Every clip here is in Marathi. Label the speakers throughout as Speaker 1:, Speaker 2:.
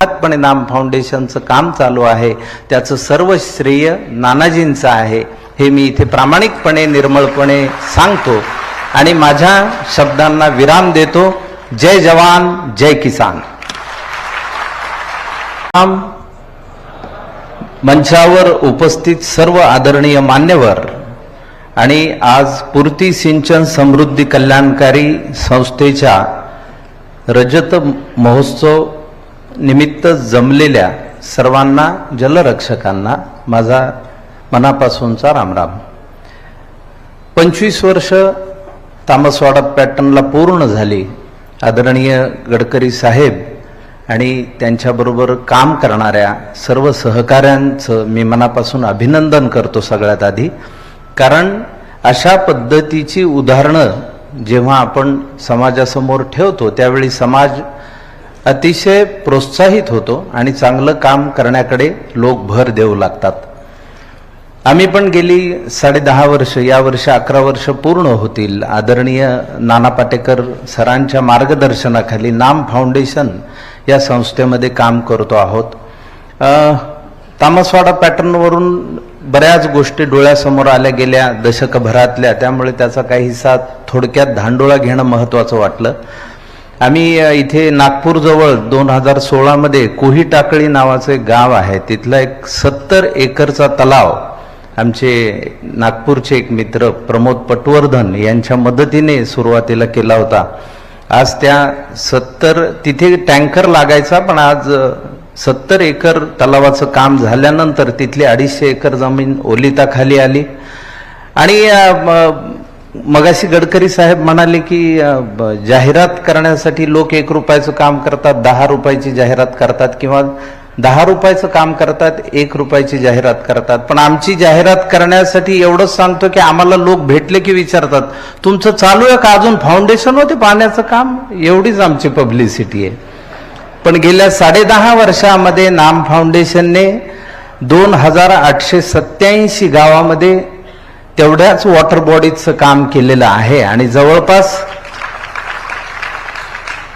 Speaker 1: पण नाम फाउंडेशनचं काम चालू आहे त्याचं सर्व श्रेय नानाजींचं आहे हे मी इथे प्रामाणिकपणे निर्मळपणे सांगतो आणि माझ्या शब्दांना विराम देतो। जय जवान जय किसान। मंचावर उपस्थित सर्व आदरणीय मान्यवर आणि आज पूर्ती सिंचन समृद्धी कल्याणकारी संस्थेच्या रजत महोत्सव निमित्त जमलेल्या सर्वांना जलरक्षकांना माझा मनापासूनचा रामराम। 25 वर्ष तामसवाडा पॅटर्नला पूर्ण झाली। आदरणीय गडकरी साहेब आणि त्यांच्याबरोबर काम करणाऱ्या सर्व सहकाऱ्यांचं मी मनापासून अभिनंदन करतो सगळ्यात आधी, कारण अशा पद्धतीची उदाहरणं जेव्हा आपण समाजासमोर ठेवतो त्यावेळी समाज अतिशय प्रोत्साहित होतो आणि चांगलं काम करण्याकडे लोक भर देऊ लागतात। आम्ही पण गेली 10.5 वर्ष, या वर्षी 11 वर्ष पूर्ण होतील, आदरणीय नाना पाटेकर सरांच्या मार्गदर्शनाखाली नाम फाउंडेशन या संस्थेमध्ये काम करतो आहोत। तामसवाडा पॅटर्नवरून बऱ्याच गोष्टी डोळ्यासमोर आल्या गेल्या दशकभरातल्या, त्यामुळे त्याचा काही हिस्सा थोडक्यात धांडोळा घेणं महत्त्वाचं वाटलं। आम्ही इथे नागपूरजवळ 2016 मध्ये कोही टाकळी नावाचं एक गाव आहे, तिथला एक 70 एकरचा तलाव आमचे नागपूरचे एक मित्र प्रमोद पटवर्धन यांच्या मदतीने सुरुवातीला केला होता। आज त्या 70 तिथे टँकर लागायचा, पण आज 70 एकर तलावाचं काम झाल्यानंतर तिथली 250 एकर जमीन ओलिताखाली आली। आणि मगाशी गडकरी साहेब म्हणाले की जाहिरात करण्यासाठी लोक 1 रुपयाचं काम करतात, 10 रुपयाची जाहिरात करतात, किंवा 10 रुपयाचं काम करतात, 1 रुपयाची जाहिरात करतात। पण आमची जाहिरात करण्यासाठी एवढंच सांगतो की आम्हाला लोक भेटले की विचारतात तुमचं चालू आहे का अजून फाउंडेशन होते पाण्याचं काम, एवढीच आमची पब्लिसिटी आहे। पण गेल्या 10.5 वर्षामध्ये नाम फाउंडेशनने 2887 गावामध्ये तेवढ्याच वॉटर बॉडीजचं काम केलेलं आहे आणि जवळपास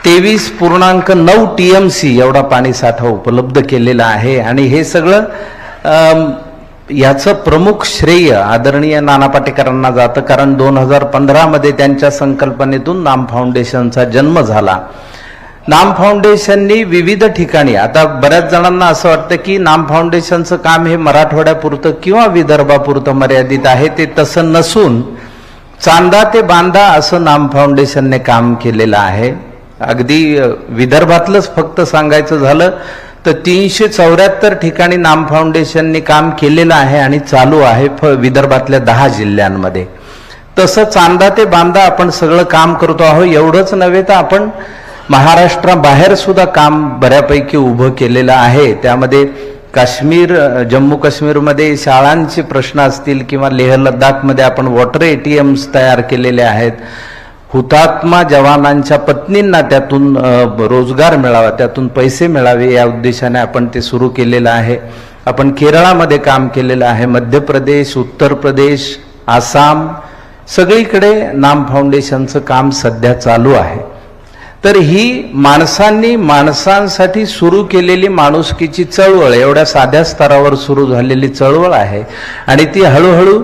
Speaker 1: 23.9 TMC एवढा पाणी साठा उपलब्ध केलेला आहे। आणि हे सगळं याचं प्रमुख श्रेय आदरणीय नाना पाटेकरांना जातं, कारण 2015 मध्ये त्यांच्या संकल्पनेतून नाम फाउंडेशनचा जन्म झाला। नाम फाउंडेशननी विविध ठिकाणी, आता बऱ्याच जणांना असं वाटतं की नाम फाउंडेशनचं काम हे मराठवाड्यापुरतं किंवा विदर्भापुरतं मर्यादित आहे, ते तसं नसून चांदा ते बांदा असं नाम फाउंडेशनने काम केलेलं आहे। अगदी विदर्भातलंच फक्त सांगायचं झालं तर 374 ठिकाणी नाम फाउंडेशनने काम केलेलं आहे आणि चालू आहे विदर्भातल्या 10 जिल्ह्यांमध्ये। तसं चांदा ते बांदा आपण सगळं काम करतो आहोत। एवढंच नव्हे तर आपण महाराष्ट्राबाहेर सुद्धा काम बऱ्यापैकी उभं केलेलं आहे। त्यामध्ये काश्मीर, जम्मू काश्मीरमध्ये शाळांचे प्रश्न असतील किंवा लेह लडाखमध्ये आपण वॉटर ATMs तयार केलेले आहेत। हुतात्मा जवानांच्या पत्नींना त्यातून रोजगार मिळावा, त्यातून पैसे मिळावे या उद्देशाने आपण ते सुरू केलेलं आहे। आपण केरळामध्ये काम केलेलं आहे, मध्य प्रदेश, उत्तर प्रदेश, आसाम, सगळीकडे नाम फाउंडेशनचं काम सध्या चालू आहे। तर ही माणसांनी माणसांसाठी सुरू केलेली माणुसकीची चळवळ, एवढ्या साध्या स्तरावर सुरू झालेली चळवळ आहे आणि ती हळूहळू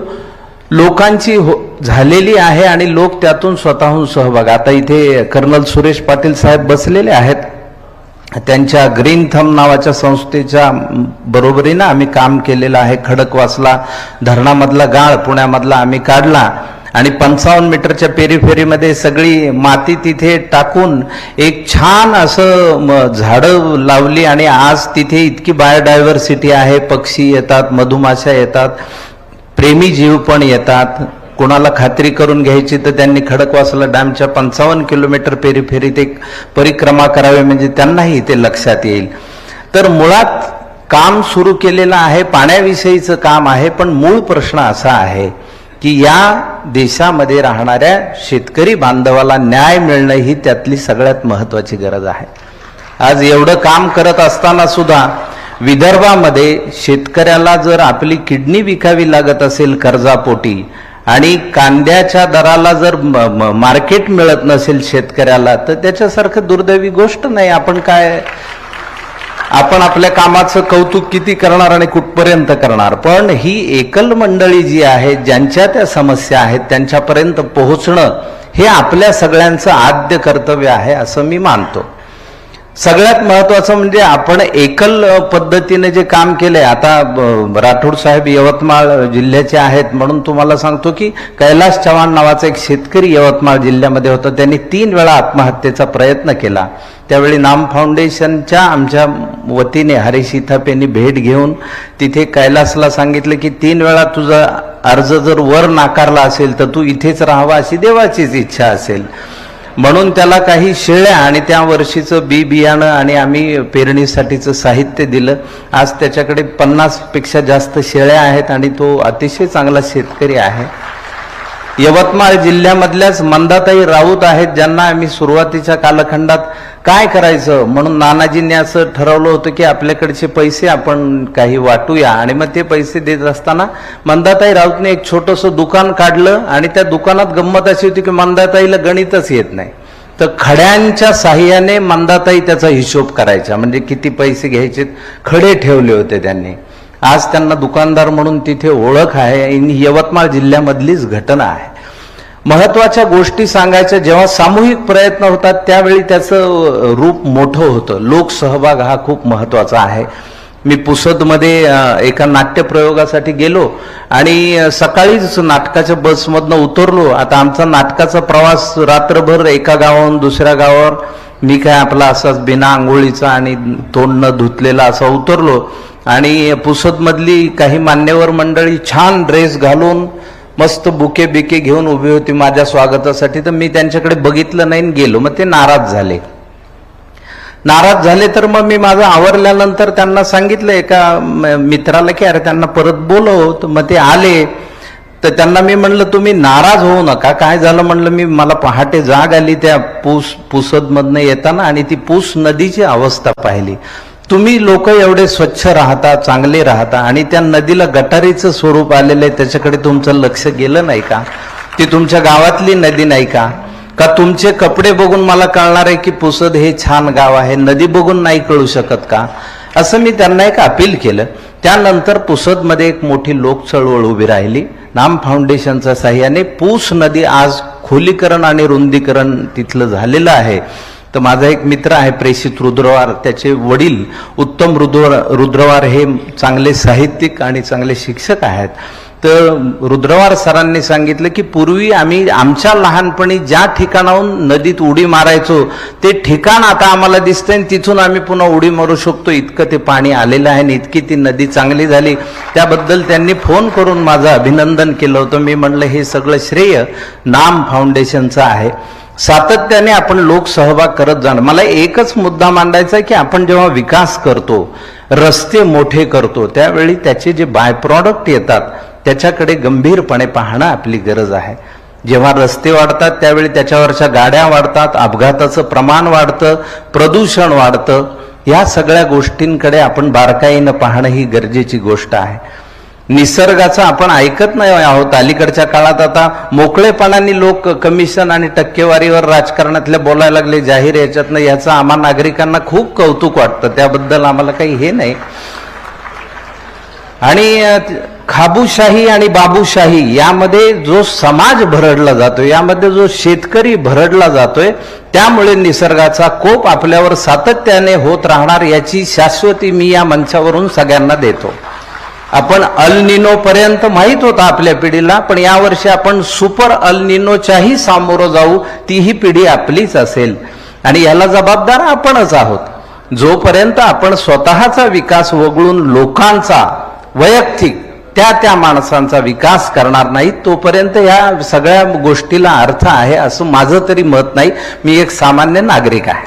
Speaker 1: लोकांची झालेली आहे आणि लोक त्यातून स्वतःहून सहभाग। आता इथे कर्नल सुरेश पाटील साहेब बसलेले आहेत, त्यांच्या ग्रीन थंब नावाच्या संस्थेच्या बरोबरीनं आम्ही काम केलेलं आहे। खडकवासला धरणामधला गाळ पुण्यामधला आम्ही काढला आणि 55 मीटरच्या पेरीफेरीमध्ये सगळी माती तिथे टाकून एक छान असं झाडं लावली आणि आज तिथे इतकी बायोडायव्हर्सिटी आहे, पक्षी येतात, मधुमाशा येतात, प्रेमी जीव पण येतात। कोणाला खात्री करून घ्यायची तर त्यांनी खडकवासला डॅमच्या 55 किलोमीटर पेरीफेरीत एक परिक्रमा करावी, म्हणजे त्यांनाही ते लक्षात येईल। तर मुळात काम सुरू केलेलं आहे, पाण्याविषयीचं काम आहे, पण मूळ प्रश्न असा आहे की या देशामध्ये राहणाऱ्या शेतकरी बांधवाला न्याय मिळणं ही त्यातली सगळ्यात महत्त्वाची गरज आहे। आज एवढं काम करत असताना सुद्धा विदर्भामध्ये शेतकऱ्याला जर आपली किडनी विकावी लागत असेल कर्जापोटी आणि कांद्याच्या दराला जर मार्केट मिळत नसेल शेतकऱ्याला, तर त्याच्यासारखं दुर्दैवी गोष्ट नाही। आपण काय आपण आपल्या कामाचं कौतुक किती करणार आणि कुठपर्यंत करणार, पण ही एकल मंडळी जी आहे, ज्यांच्या त्या समस्या आहेत त्यांच्यापर्यंत पोहोचणं हे आपल्या सगळ्यांचं आद्य कर्तव्य आहे असं मी मानतो. सगळ्यात महत्वाचं म्हणजे आपण एकल पद्धतीने जे काम केलंय, आता राठोड साहेब यवतमाळ जिल्ह्याचे आहेत म्हणून तुम्हाला सांगतो की कैलास चव्हाण नावाचा एक शेतकरी यवतमाळ जिल्ह्यामध्ये होता. त्यांनी 3 वेळा आत्महत्येचा प्रयत्न केला. त्यावेळी नाम फाउंडेशनच्या आमच्या वतीने हरीश इथाप यांनी भेट घेऊन तिथे कैलासला सांगितलं की 3 वेळा तुझा अर्ज जर वर नाकारला असेल तर तू इथेच राहावा अशी देवाचीच इच्छा असेल, म्हणून त्याला काही शेळ्या आणि त्या वर्षीचं बियाणं आणि आम्ही पेरणीसाठीचं साहित्य दिलं. आज त्याच्याकडे 50 पेक्षा जास्त शेळ्या आहेत आणि तो अतिशय चांगला शेतकरी आहे. यवतमाळ जिल्ह्यामधल्याच मंदाताई राऊत आहेत, ज्यांना आम्ही सुरुवातीच्या कालखंडात काय करायचं म्हणून नानाजींनी असं ठरवलं होतं की आपल्याकडचे पैसे आपण काही वाटूया, आणि मग ते पैसे देत असताना मंदाताई राऊतने एक छोटंसं दुकान काढलं आणि त्या दुकानात गंमत अशी होती की मंदाताईला गणितच येत नाही, तर खड्यांच्या साह्याने मंदाताई त्याचा हिशोब करायचा, म्हणजे किती पैसे घ्यायचे खडे ठेवले होते त्यांनी. आज त्यांना दुकानदार म्हणून तिथे ओळख आहे. ही यवतमाळ जिल्ह्यामधलीच घटना आहे. महत्वाच्या गोष्टी सांगायच्या जेव्हा सामूहिक प्रयत्न होतात त्यावेळी त्याचं रूप मोठं होतं. लोकसहभाग हा खूप महत्वाचा आहे. मी पुसदमध्ये एका नाट्यप्रयोगासाठी गेलो आणि सकाळीच नाटकाच्या बसमधनं उतरलो. आता आमचा नाटकाचा प्रवास रात्रभर एका गावाहून दुसऱ्या गावावर, मी काय आपला असाच बिना आंघोळीचा आणि तोंड न धुतलेला असा उतरलो आणि पुसदमधली काही मान्यवर मंडळी छान ड्रेस घालून मस्त बुके बिके घेऊन उभी होती माझ्या स्वागतासाठी. तर मी त्यांच्याकडे बघितलं नाही गेलो. मग ते नाराज झाले. तर मग मी माझं आवरल्यानंतर त्यांना सांगितलं एका मित्राला की अरे त्यांना परत बोलव. तर मग ते आले. तर त्यांना मी म्हणलं तुम्ही नाराज होऊ नका. काय झालं म्हणलं, मला पहाटे जाग आली त्या पुसदमधनं येताना आणि ती पूस नदीची अवस्था पाहिली. तुम्ही लोक एवढे स्वच्छ राहता, चांगले राहता आणि त्या नदीला गटारीचं स्वरूप आलेलं आहे, त्याच्याकडे तुमचं लक्ष गेलं नाही का? ती तुमच्या गावातली नदी नाही का? का तुमचे कपडे बघून मला कळणार आहे की पुसद हे छान गाव आहे, नदी बघून नाही कळू शकत का? असं मी त्यांना एक अपील केलं. त्यानंतर पुसदमध्ये एक मोठी लोक चळवळ उभी राहिली. नाम फाउंडेशनच्या साह्याने पूस नदी आज खोलीकरण आणि रुंदीकरण तिथलं झालेलं आहे. तर माझा एक मित्र आहे प्रेषित रुद्रवार, त्याचे वडील उत्तम रुद्रवार हे चांगले साहित्यिक आणि चांगले शिक्षक आहेत. तर रुद्रवार सरांनी सांगितलं की पूर्वी आम्ही आमच्या लहानपणी ज्या ठिकाणाहून नदीत उडी मारायचो ते ठिकाण आता आम्हाला दिसतंय, तिथून आम्ही पुन्हा उडी मारू शकतो, इतकं ते पाणी आलेलं आहे आणि इतकी ती नदी चांगली झाली. त्याबद्दल त्यांनी फोन करून माझं अभिनंदन केलं होतं. मी म्हणलं हे सगळं श्रेय नाम फाउंडेशनचं आहे. सातत्याने आपण लोकसहभाग करत जाणं. मला एकच मुद्दा मांडायचा आहे की आपण जेव्हा विकास करतो, रस्ते मोठे करतो, त्यावेळी त्याचे जे बाय प्रॉडक्ट येतात त्याच्याकडे गंभीरपणे पाहणं आपली गरज आहे. जेव्हा रस्ते वाढतात त्यावेळी त्याच्यावरच्या गाड्या वाढतात, अपघाताचं प्रमाण वाढतं, प्रदूषण वाढतं. या सगळ्या गोष्टींकडे आपण बारकाईनं पाहणं ही गरजेची गोष्ट आहे. निसर्गाचं आपण ऐकत नाही आहोत. अलीकडच्या काळात आता मोकळेपणाने लोक कमिशन आणि टक्केवारीवर राजकारणातल्या बोलायला लागले जाहीर याच्यातनं. याचं आम्हा नागरिकांना खूप कौतुक वाटतं, त्याबद्दल आम्हाला काही हे नाही. आणि खाबूशाही आणि बाबूशाही यामध्ये जो समाज भरडला जातोय, यामध्ये जो शेतकरी भरडला जातोय, त्यामुळे निसर्गाचा कोप आपल्यावर सातत्याने होत राहणार याची शाश्वती मी या मंचावरून सगळ्यांना देतो. आपण अल निनो पर्यंत माहित होता आपल्या पिढीला, पण यावर्षी आपण सुपर अल निनोच्याही सामोरं जाऊ. तीही पिढी आपलीच असेल आणि याला जबाबदार आपणच आहोत. जोपर्यंत आपण स्वतःचा विकास वगळून लोकांचा, वैयक्तिक त्या माणसांचा विकास करणार नाही, तोपर्यंत या सगळ्या गोष्टीला अर्थ आहे असं माझं तरी मत नाही. मी एक सामान्य नागरिक आहे.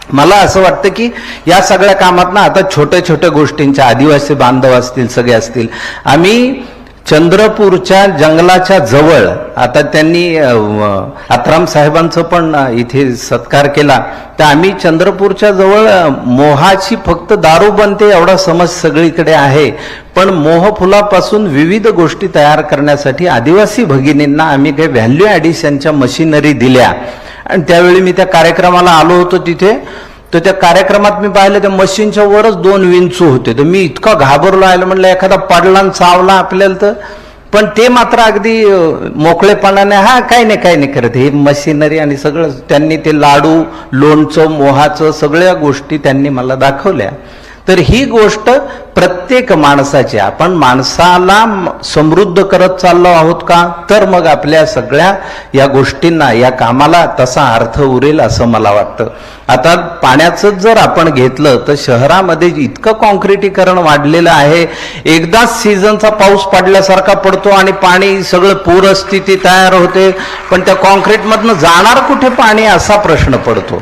Speaker 1: मला असं वाटतं की या सगळ्या कामातनं आता छोट्या छोट्या गोष्टींच्या, आदिवासी बांधव असतील, सगळे असतील, आम्ही चंद्रपूरच्या जंगलाच्या जवळ, आता त्यांनी आत्राम साहेबांचं पण इथे सत्कार केला, तर आम्ही चंद्रपूरच्या जवळ मोहाची फक्त दारू बनते एवढा समज सगळीकडे आहे, पण मोहफुलापासून विविध गोष्टी तयार करण्यासाठी आदिवासी भगिनींना आम्ही काही व्हॅल्यू ॲडिशनच्या मशिनरी दिल्या. आणि त्यावेळी मी त्या कार्यक्रमाला आलो होतो तिथे, तर त्या कार्यक्रमात मी पाहिलं त्या मशीनच्या वरच 2 विंचू होते. तर मी इतका घाबरलो आहे, म्हणलं एखादा पडला आणि चावला आपल्याला तर. पण ते मात्र अगदी मोकळेपणाने काही नाही करत. हे मशिनरी आणि सगळं त्यांनी ते लाडू, लोणचं, मोहाचं सगळ्या गोष्टी त्यांनी मला दाखवल्या. तर ही गोष्ट प्रत्येक माणसाची, आपण माणसाला समृद्ध करत चाललो आहोत का, तर मग आपल्या सगळ्या या गोष्टींना, या कामाला तसा अर्थ उरेल असं मला वाटतं. आता पाण्याचं जर आपण घेतलं तर शहरामध्ये इतकं कॉन्क्रिटीकरण वाढलेलं आहे. एकदाच सीझनचा पाऊस पडल्यासारखा पडतो आणि पाणी सगळं पूरस्थिती तयार होते, पण त्या कॉन्क्रीटमधनं जाणार कुठे पाणी असा प्रश्न पडतो.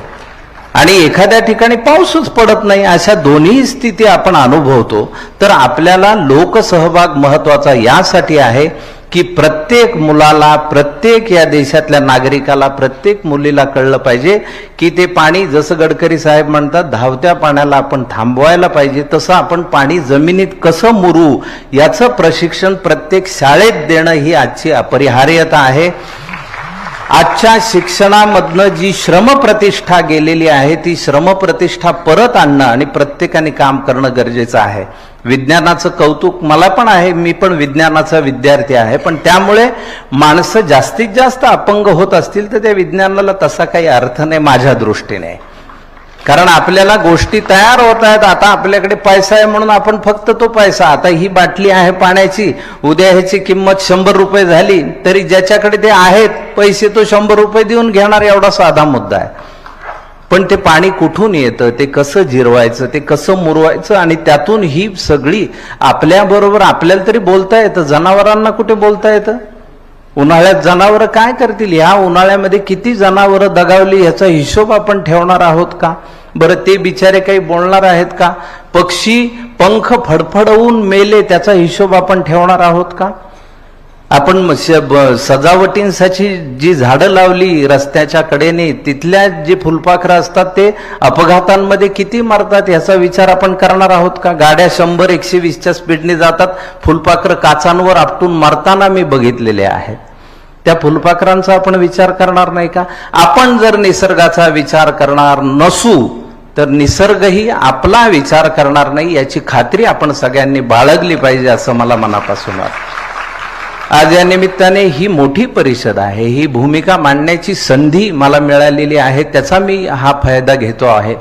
Speaker 1: आणि एखाद्या ठिकाणी पाऊसच पडत नाही. अशा दोन्ही स्थिती आपण अनुभवतो. तर आपल्याला लोकसहभाग महत्वाचा यासाठी आहे की प्रत्येक मुलाला, प्रत्येक या देशातल्या नागरिकाला, प्रत्येक मुलीला कळलं पाहिजे की ते पाणी, जसं गडकरी साहेब म्हणतात, धावत्या पाण्याला आपण थांबवायला पाहिजे, तसं आपण पाणी जमिनीत कसं मुरू याचं प्रशिक्षण प्रत्येक शाळेत देणं ही आजची अपरिहार्यता आहे. आजच्या शिक्षणामधनं जी श्रमप्रतिष्ठा गेलेली आहे ती श्रमप्रतिष्ठा परत आणणं आणि प्रत्येकाने काम करणं गरजेचं आहे. विज्ञानाचं कौतुक मला पण आहे, मी पण विज्ञानाचा विद्यार्थी आहे, पण त्यामुळे माणसं जास्तीत जास्त अपंग होत असतील तर त्या विज्ञानाला तसा काही अर्थ नाही माझ्या दृष्टीने. कारण आपल्याला गोष्टी तयार होत आहेत. आता आपल्याकडे पैसा आहे म्हणून आपण फक्त तो पैसा, आता ही बाटली आहे पाण्याची, उद्या ह्याची किंमत 100 रुपये झाली तरी ज्याच्याकडे ते आहेत पैसे तो 100 रुपये देऊन घेणार, एवढा साधा मुद्दा आहे. पण ते पाणी कुठून येतं, ते कसं जिरवायचं, ते कसं मुरवायचं, आणि त्यातून ही सगळी आपल्याबरोबर आपल्याला तरी बोलता येतं, जनावरांना कुठे बोलता येतं. उन्हाळ्यात जनावरं काय करतील, ह्या उन्हाळ्यामध्ये किती जनावरं दगावली ह्याचा हिशोब आपण ठेवणार आहोत का. बरं ते बिचारे काही बोलणार आहेत का. पक्षी पंख फडफडवून मेले त्याचा हिशोब आपण ठेवणार आहोत का. आपण सजावटींसाठी जी झाडं लावली रस्त्याच्या कडेने, तिथल्या जे फुलपाखरं असतात ते अपघातांमध्ये किती मरतात याचा विचार आपण करणार आहोत का. गाड्या 100-120च्या स्पीडने जातात, फुलपाखरं काचांवर आपटून मरताना मी बघितलेले आहेत. त्या फुलपाखरांचा आपण विचार करणार नाही का. आपण जर निसर्गाचा विचार करणार नसू तर निसर्गही आपला विचार करणार नाही, याची खात्री आपण सगळ्यांनी बाळगली पाहिजे असं मला मनापासून वाटतं. आज या निमित्ताने ही मोठी परिषद आहे, ही भूमिका मांडण्याची संधी मला मिळालेली आहे, त्याचा मी हा फायदा घेतो आहे.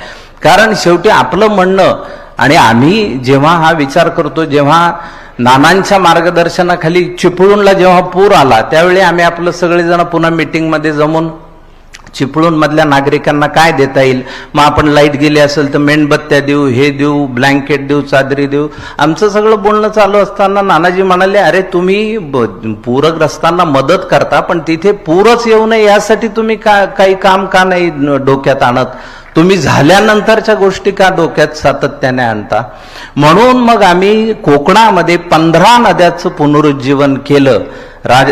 Speaker 1: कारण शेवटी आपलं म्हणणं, आणि आम्ही जेव्हा हा विचार करतो, जेव्हा नानांच्या मार्गदर्शनाखाली चिपळूणला जेव्हा पूर आला त्यावेळी आम्ही आपलं सगळेजण पुन्हा मीटिंगमध्ये जमून चिपळूण मधल्या नागरिकांना काय देता येईल, मग आपण लाईट गेली असेल तर मेणबत्त्या देऊ, हे देऊ, ब्लँकेट देऊ, चादरी देऊ. आमचं सगळं बोलणं चालू असताना नानाजी म्हणाले, अरे तुम्ही पूरग्रस्तांना मदत करता पण तिथे पूरच येऊ नये यासाठी तुम्ही काही काम का नाही डोक्यात आणत, तुम्ही झाल्यानंतरच्या गोष्टी का डोक्यात सातत्याने आणता. म्हणून मग आम्ही कोकणामध्ये 15 नद्याचं पुनरुज्जीवन केलं.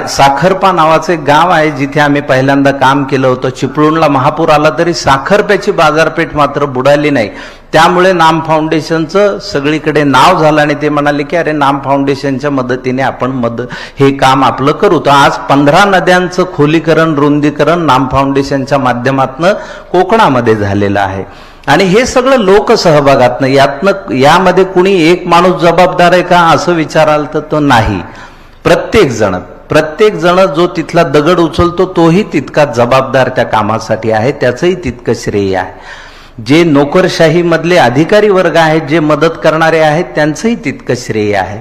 Speaker 1: साखरपा नावाचं एक गाव आहे जिथे आम्ही पहिल्यांदा काम केलं होतं. चिपळूणला महापूर आला तरी साखरप्याची बाजारपेठ मात्र बुडाली नाही. त्यामुळे नाम फाउंडेशनचं सगळीकडे नाव झालं आणि ते म्हणाले की अरे नाम फाउंडेशनच्या मदतीने आपण हे काम आपलं करू. तर आज 15 नद्यांचं खोलीकरण, रुंदीकरण नाम फाउंडेशनच्या माध्यमातून कोकणामध्ये झालेलं आहे. आणि हे सगळं लोकसहभागातनं, यामध्ये कुणी एक माणूस जबाबदार आहे का असं विचाराल तर तो नाही. प्रत्येक जण जो तिथला दगड उचलतो तोही तितकाच जबाबदार त्या कामासाठी आहे, त्याचंही तितकं श्रेय आहे. जे नोकरशाही मधले अधिकारी वर्ग आहेत, जे मदत करणारे आहेत, त्यांचंही तितकं श्रेय आहे.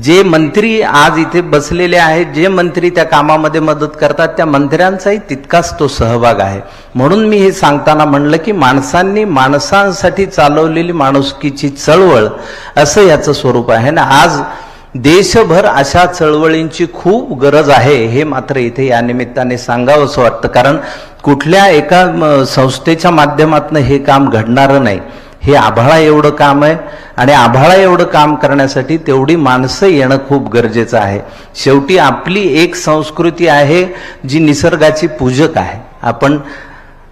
Speaker 1: जे मंत्री आज इथे बसलेले आहेत, जे मंत्री त्या कामामध्ये मदत करतात, त्या मंत्र्यांचाही तितकाच तो सहभाग आहे. म्हणून मी हे सांगताना म्हणलं की माणसांनी माणसांसाठी चालवलेली माणुसकीची चळवळ असं याचं स्वरूप आहे ना. आज देशभर अशा चळवळींची खूप गरज आहे, हे मात्र इथे या निमित्ताने सांगावं असं वाटतं. कारण कुठल्या एका संस्थेच्या माध्यमातून हे काम घडणारं नाही. हे आभाळा एवढं काम आहे आणि आभाळा एवढं काम करण्यासाठी तेवढी माणसं येणं खूप गरजेचं आहे. शेवटी आपली एक संस्कृती आहे जी निसर्गाची पूजक आहे. आपण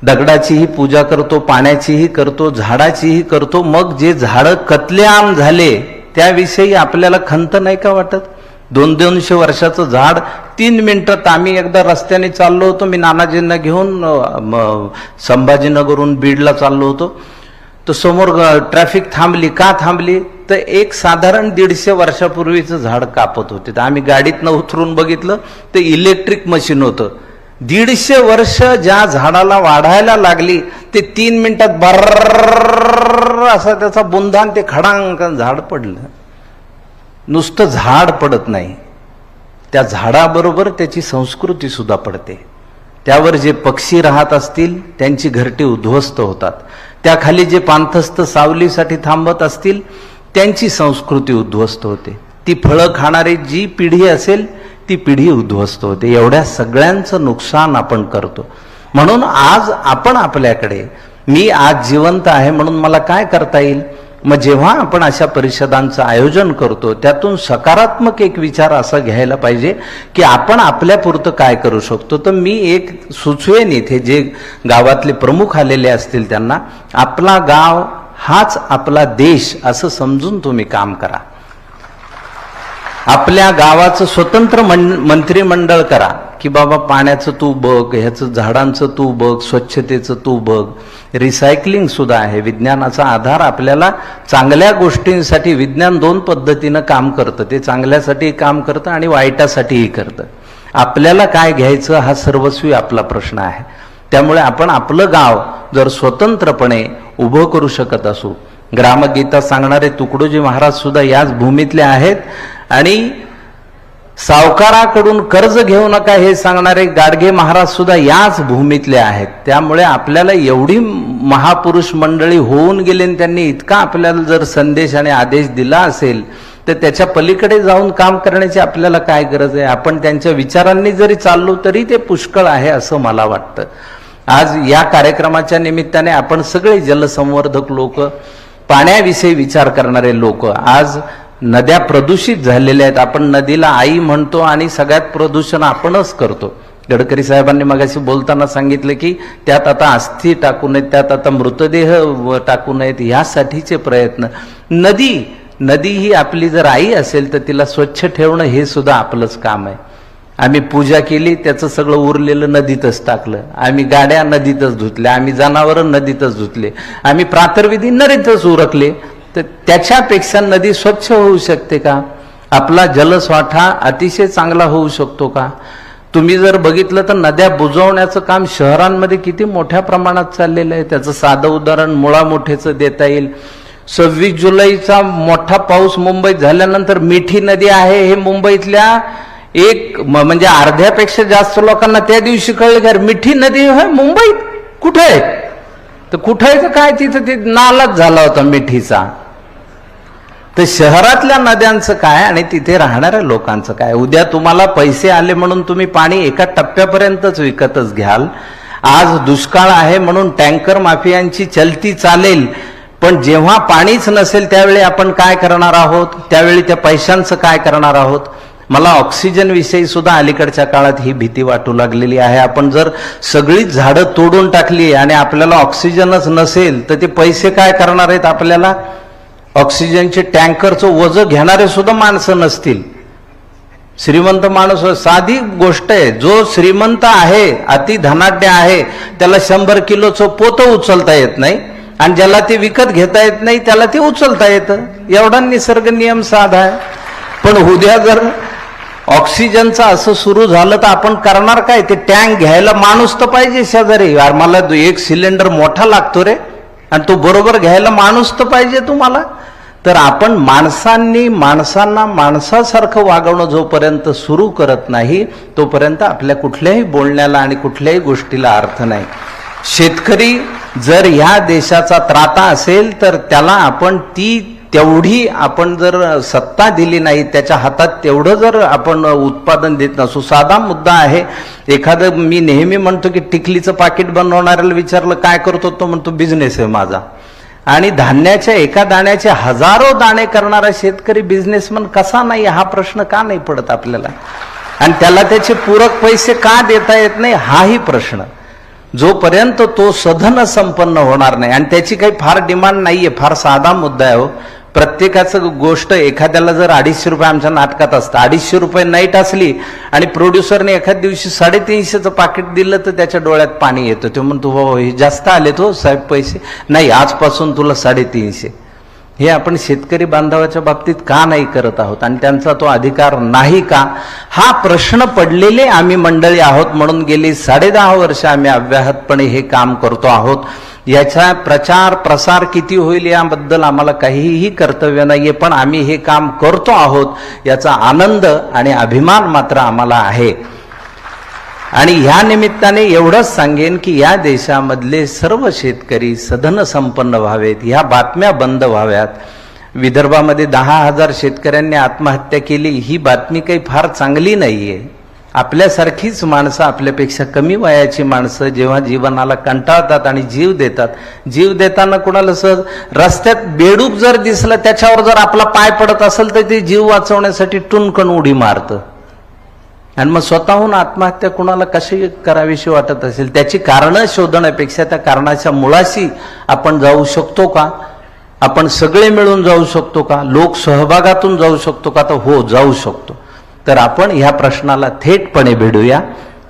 Speaker 1: दगडाचीही पूजा करतो, पाण्याचीही करतो, झाडाचीही करतो. मग जे झाडं कत्लेआम झाले त्याविषयी आपल्याला खंत नाही का वाटत. 200-200 वर्षाचं झाड 3 मिनिटात, आम्ही एकदा रस्त्याने चाललो होतो, मी नानाजींना घेऊन संभाजीनगरहून बीडला चाललो होतो. तर समोर ट्रॅफिक थांबली. का थांबली? तर एक साधारण 150 वर्षापूर्वीचं झाड कापत होते. तर आम्ही गाडीतनं उतरून बघितलं तर इलेक्ट्रिक मशीन होतं. 150 वर्ष ज्या झाडाला वाढायला लागली ते 3 मिनिटात बर्र असा त्याचा बुंदान ते खडांकन झाड पडलं. नुसतं झाड पडत नाही, त्या झाडाबरोबर त्याची संस्कृती सुद्धा पडते. त्यावर जे पक्षी राहत असतील त्यांची घरटी उद्ध्वस्त होतात. त्याखाली जे पाणथस्त सावलीसाठी थांबत असतील त्यांची संस्कृती उद्ध्वस्त होते. ती फळं खाणारी जी पिढी असेल ती पिढी उद्ध्वस्त होते. एवढ्या सगळ्यांचं नुकसान आपण करतो. म्हणून आज आपण आपल्याकडे, मी आज जिवंत आहे म्हणून मला काय करता येईल. मग जेव्हा आपण अशा परिषदांचं आयोजन करतो त्यातून सकारात्मक एक विचार असा घ्यायला पाहिजे की आपण आपल्यापुरतं काय करू शकतो. तर मी एक सुचवेन इथे जे गावातले प्रमुख आलेले असतील त्यांना, आपला गाव हाच आपला देश असं समजून तुम्ही काम करा. आपल्या गावाचं स्वतंत्र मंत्रिमंडळ करा की बाबा पाण्याचं तू बघ, ह्याचं झाडांचं तू बघ, स्वच्छतेचं तू बघ. रिसायकलिंग सुद्धा आहे. विज्ञानाचा आधार आपल्याला चांगल्या गोष्टींसाठी, विज्ञान 2 पद्धतीनं काम करतं. ते चांगल्यासाठी काम करतं आणि वाईटासाठीही करतं. आपल्याला काय घ्यायचं हा सर्वस्वी आपला प्रश्न आहे. त्यामुळे आपण आपलं गाव जर स्वतंत्रपणे उभं करू शकत असू, ग्रामगीता सांगणारे तुकडोजी महाराज सुद्धा याच भूमीतले आहेत आणि सावकाराकडून कर्ज घेऊ नका हे सांगणारे गाडगे महाराज सुद्धा याच भूमीतले आहेत. त्यामुळे आपल्याला एवढी महापुरुष मंडळी होऊन गेले आणि त्यांनी इतका आपल्याला जर संदेश आणि आदेश दिला असेल तर त्याच्या पलीकडे जाऊन काम करण्याची आपल्याला काय गरज आहे. आपण त्यांच्या विचारांनी जरी चाललो तरी ते पुष्कळ आहे असं मला वाटतं. आज या कार्यक्रमाच्या निमित्ताने आपण सगळे जलसंवर्धक लोक, पाण्याविषयी विचार करणारे लोक, आज नद्या प्रदूषित झालेल्या आहेत. आपण नदीला आई म्हणतो आणि सगळ्यात प्रदूषण आपणच करतो. गडकरी साहेबांनी मगाशी बोलताना सांगितलं की त्यात आता अस्थी टाकू नयेत, त्यात आता मृतदेह टाकू नयेत, यासाठीचे प्रयत्न. नदी ही आपली जर आई असेल तर तिला स्वच्छ ठेवणं हे सुद्धा आपलंच काम आहे. आम्ही पूजा केली, त्याचं सगळं उरलेलं नदीतच टाकलं. आम्ही गाड्या नदीतच धुतल्या, आम्ही जनावरं नदीतच धुतले, आम्ही प्रातर्विधी नदीतच उरकले. तर त्याच्यापेक्षा नदी स्वच्छ होऊ शकते का? आपला जलसाठा अतिशय चांगला होऊ शकतो का? तुम्ही जर बघितलं तर नद्या बुजवण्याचं काम शहरांमध्ये किती मोठ्या प्रमाणात चाललेलं आहे. त्याचं साधं उदाहरण मुळामुठेचं देता येईल. 26 जुलैचा मोठा पाऊस मुंबईत झाल्यानंतर मिठी नदी आहे हे मुंबईतल्या म्हणजे अर्ध्यापेक्षा जास्त लोकांना त्या दिवशी कळलं की मिठी नदी आहे मुंबईत. कुठे आहे? तर कुठायचं काय, तिथं ते नालाच झाला होता मिठीचा. तर शहरातल्या नद्यांचं काय आणि तिथे राहणाऱ्या लोकांचं काय? उद्या तुम्हाला पैसे आले म्हणून तुम्ही पाणी एका टप्प्यापर्यंतच विकतच घ्याल. आज दुष्काळ आहे म्हणून टँकर माफियांची चलती चालेल, पण जेव्हा पाणीच नसेल त्यावेळी आपण काय करणार आहोत? त्यावेळी त्या पैशांचं काय करणार आहोत? मला ऑक्सिजन विषयी सुद्धा अलीकडच्या काळात ही भीती वाटू लागलेली आहे. आपण जर सगळीच झाडं तोडून टाकली आणि आपल्याला ऑक्सिजनच नसेल तर ते पैसे काय करणार आहेत आपल्याला? ऑक्सिजनचे टँकरचं वजन घेणारे सुद्धा माणसं नसतील. श्रीमंत माणूस, साधी गोष्ट आहे, जो श्रीमंत आहे, अति धनाढ्य आहे, त्याला 100 किलोचं पोतं उचलता येत नाही आणि ज्याला ते विकत घेता येत नाही त्याला ते उचलता येतं. एवढा निसर्ग नियम साधा आहे. पण उद्या जर ऑक्सिजनचं असं सुरू झालं तर आपण करणार काय? ते टँक घ्यायला माणूस तर पाहिजे शेजारी. यार मला 1 सिलेंडर मोठा लागतो रे, आणि तो बरोबर घ्यायला माणूस तर पाहिजे तुम्हाला. तर आपण माणसांना माणसासारखं वागवणं जोपर्यंत सुरू करत नाही तोपर्यंत आपल्या कुठल्याही बोलण्याला आणि कुठल्याही गोष्टीला अर्थ नाही. शेतकरी जर ह्या देशाचा त्राता असेल तर त्याला आपण तेवढी आपण जर सत्ता दिली नाही, त्याच्या हातात तेवढं जर आपण उत्पादन देत नसू. साधा मुद्दा आहे. एखादं, मी नेहमी म्हणतो की टिकलीचं पाकिट बनवणाऱ्याला विचारलं काय करतो, तो म्हणतो बिझनेस आहे माझा. आणि धान्याच्या एका दाण्याचे हजारो दाणे करणारा शेतकरी बिझनेसमन कसा नाही, हा प्रश्न का नाही पडत आपल्याला? आणि त्याला त्याचे पूरक पैसे का देता येत नाही, हाही प्रश्न. जोपर्यंत तो सधन संपन्न होणार नाही, आणि त्याची काही फार डिमांड नाहीये, फार साधा मुद्दा आहे हो. प्रत्येकाचं गोष्ट एखाद्याला जर 250 रुपये आमच्या नाटकात असतं, 250 रुपये नाईट असली आणि प्रोड्युसरने एखाद दिवशी 350चं पाकिट दिलं तर त्याच्या डोळ्यात पाणी येतं. तो म्हणतो हो हे जास्त आले तो साहेब पैसे, नाही आजपासून तुला 350. हे आपण शेतकरी बांधवाच्या बाबतीत का नाही करत आहोत आणि त्यांचा तो अधिकार नाही का, हा प्रश्न पडलेले आम्ही मंडळी आहोत. म्हणून गेली 10.5 वर्ष आम्ही अव्याहतपणे हे काम करतो आहोत. याचा प्रचार प्रसार किती होईल याबद्दल आम्हाला काहीही कर्तव्य नाहीये, पण आम्ही हे काम करतो आहोत याचा आनंद आणि अभिमान मात्र आम्हाला आहे. आणि ह्या निमित्ताने एवढंच सांगेन की या देशामधले सर्व शेतकरी सधन संपन्न व्हावेत, ह्या बातम्या बंद व्हाव्यात. विदर्भामध्ये 10,000 शेतकऱ्यांनी आत्महत्या केली, ही बातमी काही फार चांगली नाहीये. आपल्यासारखीच माणसं, आपल्यापेक्षा कमी वयाची माणसं जेव्हा जीवनाला कंटाळतात आणि जीव देतात, जीव देताना कुणाला सहज रस्त्यात बेडूक जर दिसलं त्याच्यावर जर आपला पाय पडत असेल तर ते जीव वाचवण्यासाठी टुनकन उडी मारतं. आणि मग स्वतःहून आत्महत्या कुणाला कशी करावीशी वाटत असेल, त्याची कारणं शोधण्यापेक्षा त्या कारणाच्या मुळाशी आपण जाऊ शकतो का, आपण सगळे मिळून जाऊ शकतो का, लोक सहभागातून जाऊ शकतो का, तर हो जाऊ शकतो. तर आपण ह्या प्रश्नाला थेटपणे भिडूया,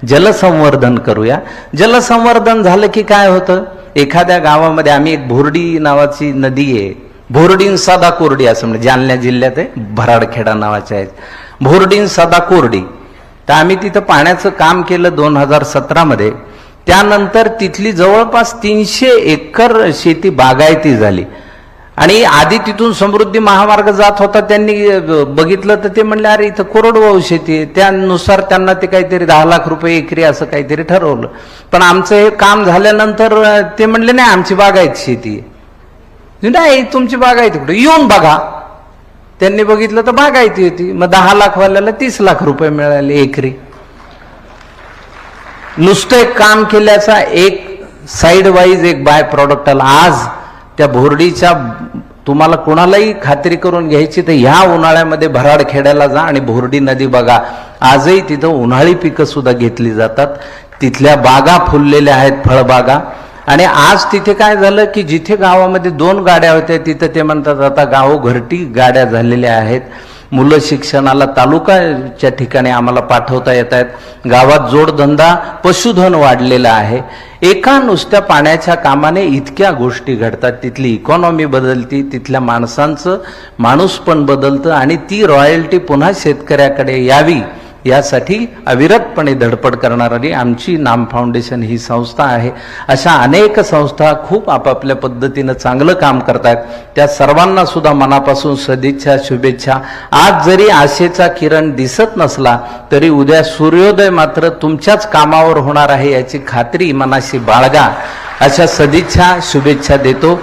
Speaker 1: जलसंवर्धन करूया. जलसंवर्धन झालं की काय होतं, एखाद्या गावामध्ये आम्ही एक भोरडी नावाची नदी आहे, भोरडीन सदा कोरडी असं म्हणजे जालना जिल्ह्यात आहे, भराडखेडा नावाच्या आहे, भोरडीन सदा कोरडी. तर आम्ही तिथं पाण्याचं काम केलं 2017 मध्ये. त्यानंतर तिथली जवळपास 300 एकर शेती बागायती झाली. आणि आधी तिथून समृद्धी महामार्ग जात होता, त्यांनी बघितलं तर ते म्हणले अरे इथं कोरडवाहू शेती आहे. त्यानुसार त्यांना ते काहीतरी 10 लाख रुपये एकरी असं काहीतरी ठरवलं. पण आमचं हे काम झाल्यानंतर ते म्हणले नाही आमची बागायत शेती आहे. नाही तुमची बागायती कुठे, येऊन बघा. त्यांनी बघितलं तर बागायती होती. मग 10 लाख वाल्याला 30 लाख रुपये मिळाले एकरी. नुसतं एक काम केल्याचा एक साईड वाईज एक बाय प्रॉडक्ट आला. आज त्या भोरडीच्या तुम्हाला कोणालाही खात्री करून घ्यायची तर ह्या उन्हाळ्यामध्ये भराडखेड्याला जा आणि भोरडी नदी बघा. आजही तिथं उन्हाळी पिकं सुद्धा घेतली जातात. तिथल्या बागा फुललेल्या आहेत, फळबागा. आणि आज तिथे काय झालं की जिथे गावामध्ये 2 गाड्या होत्या तिथं ते म्हणतात आता गावोघरटी गाड्या झालेल्या आहेत. मुलं शिक्षणाला तालुकाच्या ठिकाणी आम्हाला पाठवता येत आहेत. गावात जोडधंदा, पशुधन वाढलेला आहे. एका नुसत्या पाण्याच्या कामाने इतक्या गोष्टी घडतात. तिथली इकॉनॉमी बदलती, तिथल्या माणसांचं माणूसपण बदलतं आणि ती रॉयल्टी पुन्हा शेतकऱ्याकडे यावी यासाठी अविरतपणे धडपड करणारी आमची नाम फाउंडेशन ही संस्था आहे. अशा अनेक संस्था खूप आपापल्या पद्धतीनं चांगलं काम करतात. त्या सर्वांना सुद्धा मनापासून सदिच्छा, शुभेच्छा. आज जरी आशेचा किरण दिसत नसला तरी उद्या सूर्योदय मात्र तुमच्याच कामावर होणार आहे याची खात्री मनाशी बाळगा. अशा सदिच्छा, शुभेच्छा देतो.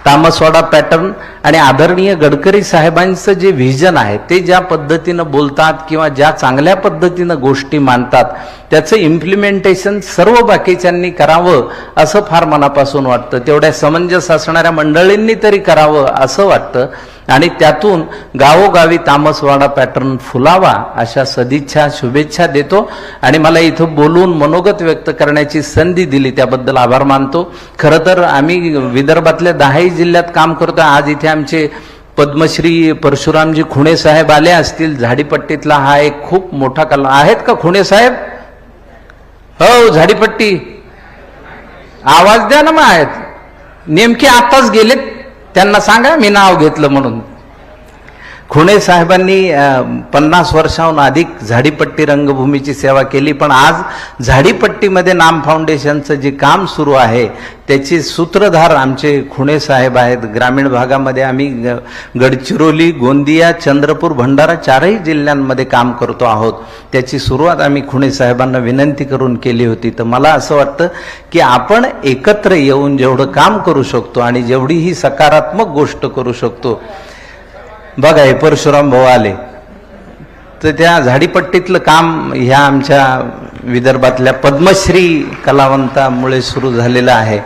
Speaker 1: तामसवाडा पॅटर्न आणि आदरणीय गडकरी साहेबांचं जे व्हिजन आहे ते ज्या पद्धतीनं बोलतात किंवा ज्या चांगल्या पद्धतीनं गोष्टी मांडतात त्याचं इम्प्लिमेंटेशन सर्व बाकीच्यांनी करावं असं फार मनापासून वाटतं. तेवढ्या समंजस असणाऱ्या मंडळींनी तरी करावं असं वाटतं. आणि त्यातून गावोगावी तामसवाडा पॅटर्न फुलावा अशा सदिच्छा, शुभेच्छा देतो. आणि मला इथं बोलून मनोगत व्यक्त करण्याची संधी दिली त्याबद्दल आभार मानतो. खरं तर आम्ही विदर्भातल्या 10 जिल्ह्यात काम करतो. आज इथे आमचे पद्मश्री परशुरामजी खुणे साहेब आले असतील. झाडीपट्टीतला हा एक खूप मोठा कला आहेत का खुणे साहेब? हो झाडीपट्टी, आवाज द्या ना. मग आहेत नेमके आताच गेलेत, त्यांना सांगा मी नाव घेतलं म्हणून. खुणे साहेबांनी 50 वर्षाहून अधिक झाडीपट्टी रंगभूमीची सेवा केली. पण आज झाडीपट्टीमध्ये नाम फाउंडेशनचं जे काम सुरू आहे त्याचे सूत्रधार आमचे खुणे साहेब आहेत. ग्रामीण भागामध्ये आम्ही गडचिरोली, गोंदिया, चंद्रपूर, भंडारा 4ही जिल्ह्यांमध्ये काम करतो आहोत. त्याची सुरुवात आम्ही खुणे साहेबांना विनंती करून केली होती. तर मला असं वाटतं की आपण एकत्र येऊन जेवढं काम करू शकतो आणि जेवढी ही सकारात्मक गोष्ट करू शकतो. बघा हे परशुराम भाऊ आले तर त्या झाडीपट्टीतलं काम ह्या आमच्या विदर्भातल्या पद्मश्री कलावंतामुळे सुरू झालेलं आहे.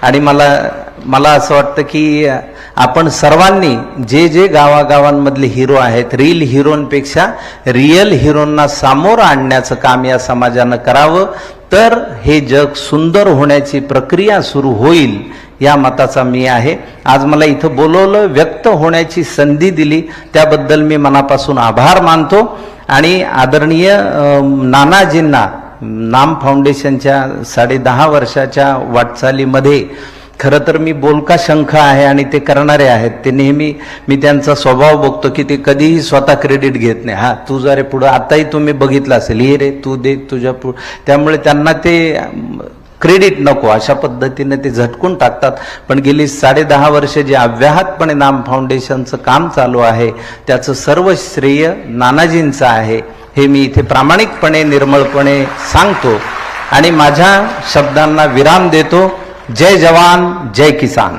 Speaker 1: आणि मला असं वाटतं की आपण सर्वांनी जे जे गावागावांमधले हिरो आहेत, रील हिरोंपेक्षा रियल हिरोंना सामोरं आणण्याचं काम या समाजानं करावं. तर हे जग सुंदर होण्याची प्रक्रिया सुरू होईल या मताचा मी आहे. आज मला इथं बोलवलं, व्यक्त होण्याची संधी दिली, त्याबद्दल मी मनापासून आभार मानतो. आणि आदरणीय नानाजींना नाम फाउंडेशनच्या 10.5 वर्षाच्या वाटचालीमध्ये खरं तर मी बोलका शंख आहे आणि ते करणारे आहेत. ते नेहमी मी त्यांचा स्वभाव बघतो की ते कधीही स्वतः क्रेडिट घेत नाही. तू जरा पुढं, आताही तुम्ही बघितलं असेल, हे रे तू दे तुझ्या पुढं, त्यामुळे त्यांना ते क्रेडिट नको अशा पद्धतीने ते झटकून टाकतात. पण गेली 10.5 वर्ष जे अव्याहतपणे नाम फाउंडेशनचं काम चालू आहे त्याचं सर्व श्रेय नानाजींचं आहे हे मी इथे प्रामाणिकपणे निर्मळपणे सांगतो आणि माझ्या शब्दांना विराम देतो. जय जवान जय किसान.